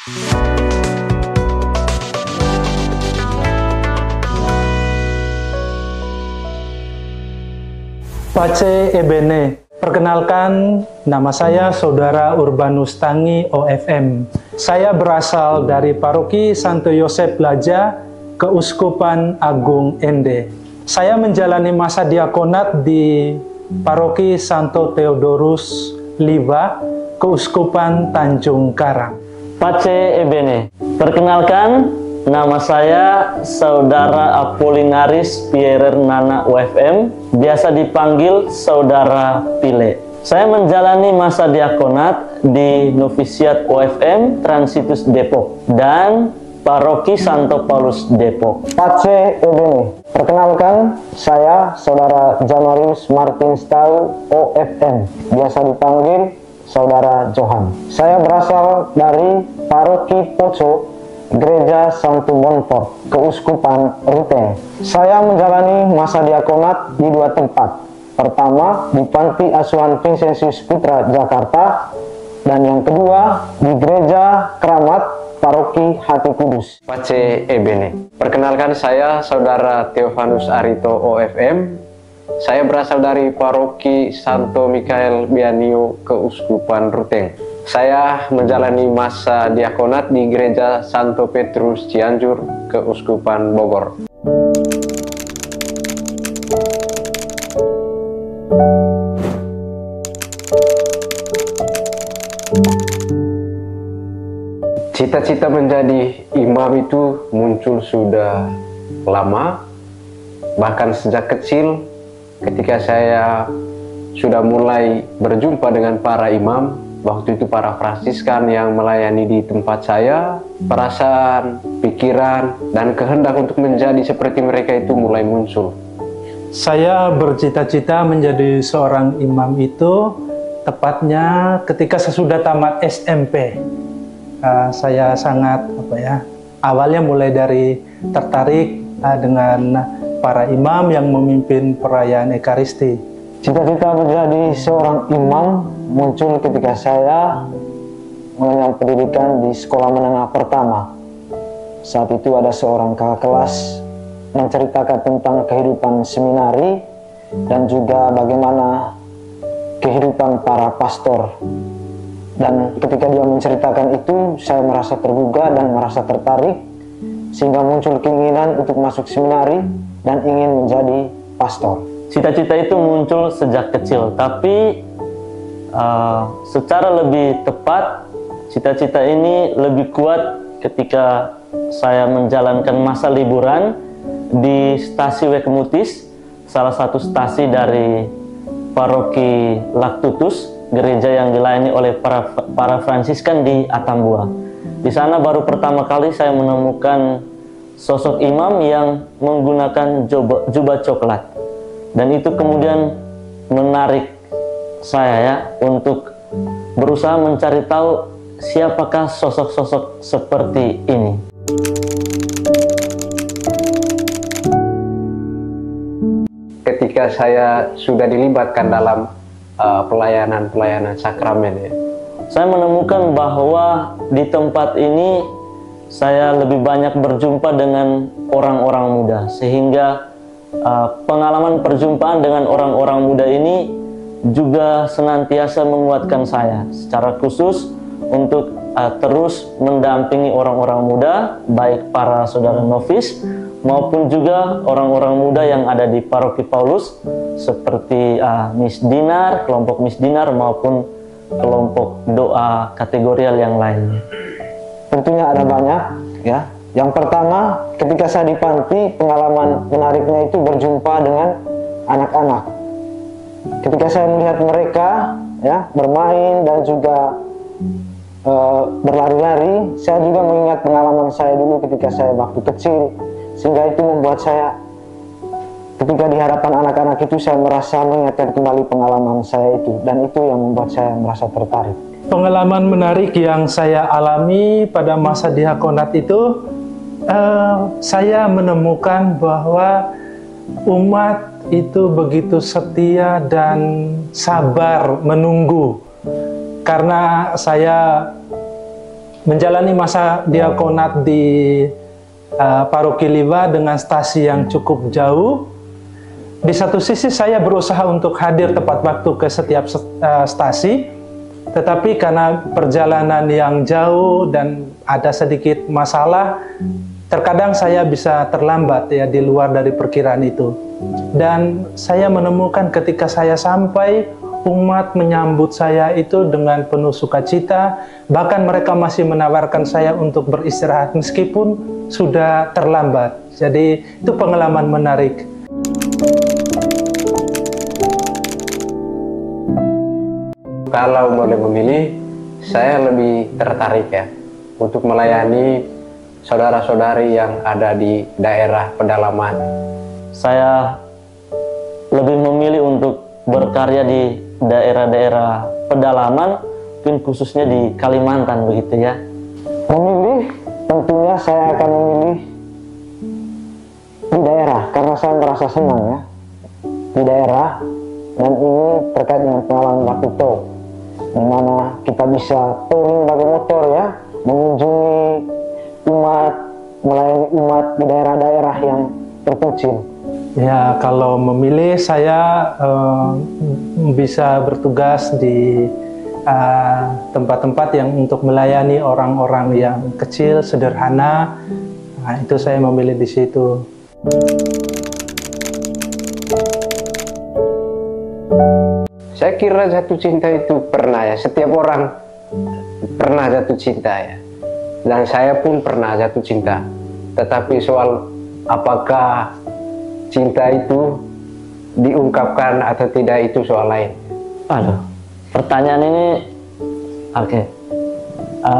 Pace Ebene, perkenalkan nama saya Saudara Urbanus Tangi OFM. Saya berasal dari Paroki Santo Yosef Laja, Keuskupan Agung Ende. Saya menjalani masa diakonat di Paroki Santo Theodorus Liva, Keuskupan Tanjung Karang. Pace Ebene, perkenalkan nama saya Saudara Apolinaris Pierre Nana UFM, biasa dipanggil Saudara Pile. Saya menjalani masa diakonat di Novisiat UFM Transitus Depok dan Paroki Santo Paulus Depok. Pace Ebene, perkenalkan saya Saudara Jamarius Martin Stau OFM, biasa dipanggil Saudara Johan. Saya berasal dari Paroki Poco, Gereja Santo Bonfort, Keuskupan Ruteng. Saya menjalani masa diakonat di dua tempat. Pertama di Panti Asuhan Vincentius Putra Jakarta, dan yang kedua di Gereja Keramat Paroki Hati Kudus. Pace Ebene, perkenalkan saya Saudara Theophanus Arito OFM. Saya berasal dari Paroki Santo Mikael Bianio, Keuskupan Ruteng. Saya menjalani masa diakonat di Gereja Santo Petrus Cianjur, Keuskupan Bogor. Cita-cita menjadi imam itu muncul sudah lama, bahkan sejak kecil ketika saya sudah mulai berjumpa dengan para imam. Waktu itu para Fransiskan yang melayani di tempat saya, perasaan, pikiran, dan kehendak untuk menjadi seperti mereka itu mulai muncul. Saya bercita-cita menjadi seorang imam itu tepatnya ketika sesudah tamat SMP. Saya sangat awalnya mulai dari tertarik dengan para imam yang memimpin perayaan Ekaristi. Cita-cita menjadi seorang imam muncul ketika saya mengenyam pendidikan di sekolah menengah pertama. Saat itu ada seorang kakak kelas menceritakan tentang kehidupan seminari dan juga bagaimana kehidupan para pastor. Dan ketika dia menceritakan itu, saya merasa tergugah dan merasa tertarik, sehingga muncul keinginan untuk masuk seminari dan ingin menjadi pastor. Cita-cita itu muncul sejak kecil, tapi secara lebih tepat, cita-cita ini lebih kuat ketika saya menjalankan masa liburan di stasi Wekmutis, salah satu stasi dari Paroki Laktutus, gereja yang dilayani oleh para Fransiskan di Atambua. Di sana baru pertama kali saya menemukan sosok imam yang menggunakan jubah coklat. Dan itu kemudian menarik saya untuk berusaha mencari tahu siapakah sosok-sosok seperti ini. Ketika saya sudah dilibatkan dalam pelayanan sakramen, saya menemukan bahwa di tempat ini saya lebih banyak berjumpa dengan orang-orang muda, sehingga pengalaman perjumpaan dengan orang-orang muda ini juga senantiasa menguatkan saya secara khusus untuk terus mendampingi orang-orang muda, baik para saudara novis maupun juga orang-orang muda yang ada di Paroki Paulus seperti Miss Dinar, kelompok Miss Dinar maupun kelompok doa kategorial yang lainnya. Tentunya ada banyak ya. Yang pertama, ketika saya di panti, pengalaman menariknya itu berjumpa dengan anak-anak. Ketika saya melihat mereka ya bermain dan juga berlari-lari, saya juga mengingat pengalaman saya dulu ketika saya waktu kecil, sehingga itu membuat saya ketika di hadapan anak-anak itu saya merasa mengingatkan kembali pengalaman saya itu, dan itu yang membuat saya merasa tertarik. Pengalaman menarik yang saya alami pada masa diakonat itu, saya menemukan bahwa umat itu begitu setia dan sabar menunggu. Karena saya menjalani masa diakonat di Paroki Liwa dengan stasi yang cukup jauh. Di satu sisi saya berusaha untuk hadir tepat waktu ke setiap stasi, tetapi karena perjalanan yang jauh dan ada sedikit masalah, terkadang saya bisa terlambat ya di luar dari perkiraan itu. Dan saya menemukan ketika saya sampai, umat menyambut saya itu dengan penuh sukacita, bahkan mereka masih menawarkan saya untuk beristirahat meskipun sudah terlambat. Jadi itu pengalaman menarik. Kalau boleh memilih, saya lebih tertarik ya untuk melayani saudara-saudari yang ada di daerah pedalaman. Saya lebih memilih untuk berkarya di daerah-daerah pedalaman, mungkin khususnya di Kalimantan begitu ya. Memilih, tentunya saya akan memilih di daerah karena saya merasa senang ya di daerah, dan ini terkait dengan pengalaman waktu itu, di mana kita bisa touring pakai motor ya, mengunjungi umat, melayani umat di daerah-daerah yang terpencil. Ya, kalau memilih saya bisa bertugas di tempat-tempat yang untuk melayani orang-orang yang kecil, sederhana. Nah, itu saya memilih di situ. Saya kira jatuh cinta itu pernah ya, setiap orang pernah jatuh cinta ya. Dan saya pun pernah jatuh cinta. Tetapi soal apakah cinta itu diungkapkan atau tidak, itu soal lain. Aduh, pertanyaan ini oke.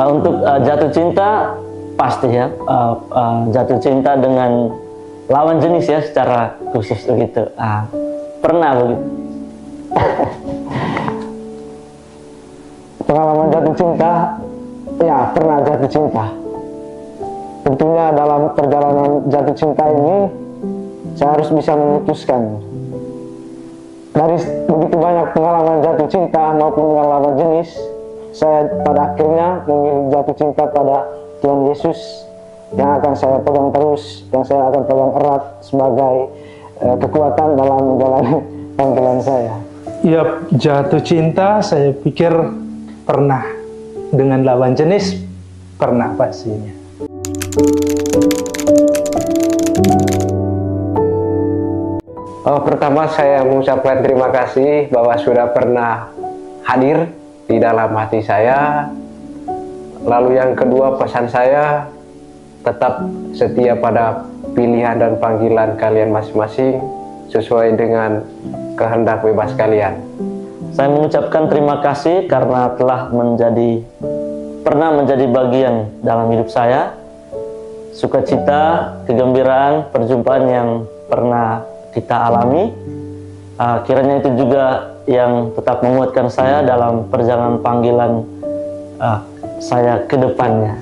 Untuk jatuh cinta pasti ya, jatuh cinta dengan lawan jenis ya secara khusus begitu. Pernah begitu. Pengalaman jatuh cinta, ya pernah jatuh cinta. Tentunya dalam perjalanan jatuh cinta ini, saya harus bisa memutuskan. Dari begitu banyak pengalaman jatuh cinta maupun pengalaman jenis, saya pada akhirnya memilih jatuh cinta pada Tuhan Yesus yang akan saya pegang terus, yang saya akan pegang erat sebagai kekuatan dalam menjalani panggilan saya. Ya, jatuh cinta saya pikir pernah. Dengan lawan jenis pernah pastinya. Pertama saya mengucapkan terima kasih bahwa sudah pernah hadir di dalam hati saya. Lalu yang kedua, pesan saya tetap setia pada pilihan dan panggilan kalian masing-masing sesuai dengan kehendak bebas kalian. Saya mengucapkan terima kasih karena telah pernah menjadi bagian dalam hidup saya. Sukacita, kegembiraan, perjumpaan yang pernah kita alami, kiranya itu juga yang tetap menguatkan saya dalam perjalanan panggilan saya ke depannya.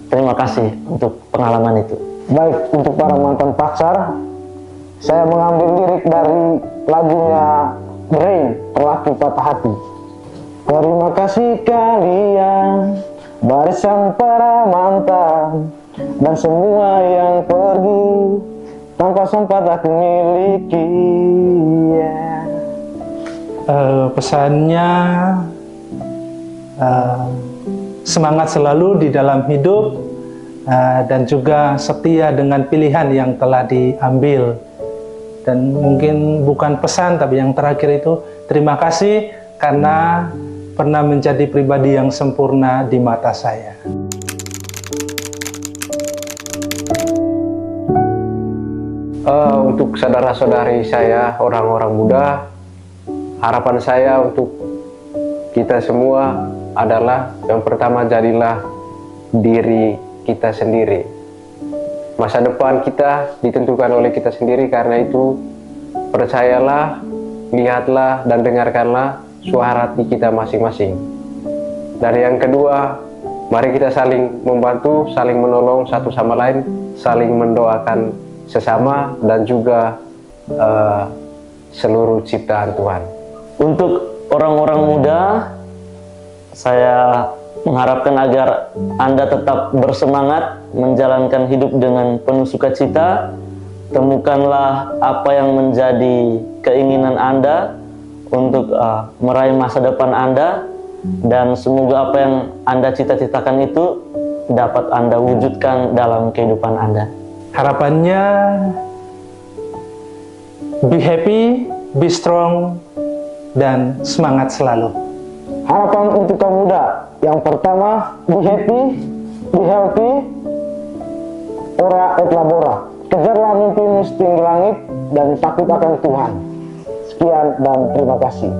Terima kasih untuk pengalaman itu. Baik, untuk para mantan pacar, saya mengambil lirik dari lagunya Rain, Lelaki Patah Hati. Terima kasih kalian barisan para mantan dan semua yang pergi tanpa sempat aku miliki. Pesannya semangat selalu di dalam hidup dan juga setia dengan pilihan yang telah diambil. Dan mungkin bukan pesan, tapi yang terakhir itu terima kasih karena pernah menjadi pribadi yang sempurna di mata saya. Untuk saudara-saudari saya, orang-orang muda, harapan saya untuk kita semua adalah yang pertama, jadilah diri kita sendiri. Masa depan kita ditentukan oleh kita sendiri, karena itu percayalah, lihatlah dan dengarkanlah suara hati kita masing-masing. Dan yang kedua, mari kita saling membantu, saling menolong satu sama lain, saling mendoakan sesama dan juga seluruh ciptaan Tuhan. Untuk orang-orang muda, saya mengharapkan agar Anda tetap bersemangat menjalankan hidup dengan penuh sukacita. Temukanlah apa yang menjadi keinginan Anda untuk meraih masa depan Anda, dan semoga apa yang Anda cita-citakan itu dapat Anda wujudkan dalam kehidupan Anda. Harapannya, be happy, be strong, dan semangat selalu. Harapan untuk kaum muda, yang pertama, be happy, be healthy, ora et labora. Kejarlah mimpimu setinggi langit dan takut akan Tuhan. Sekian dan terima kasih.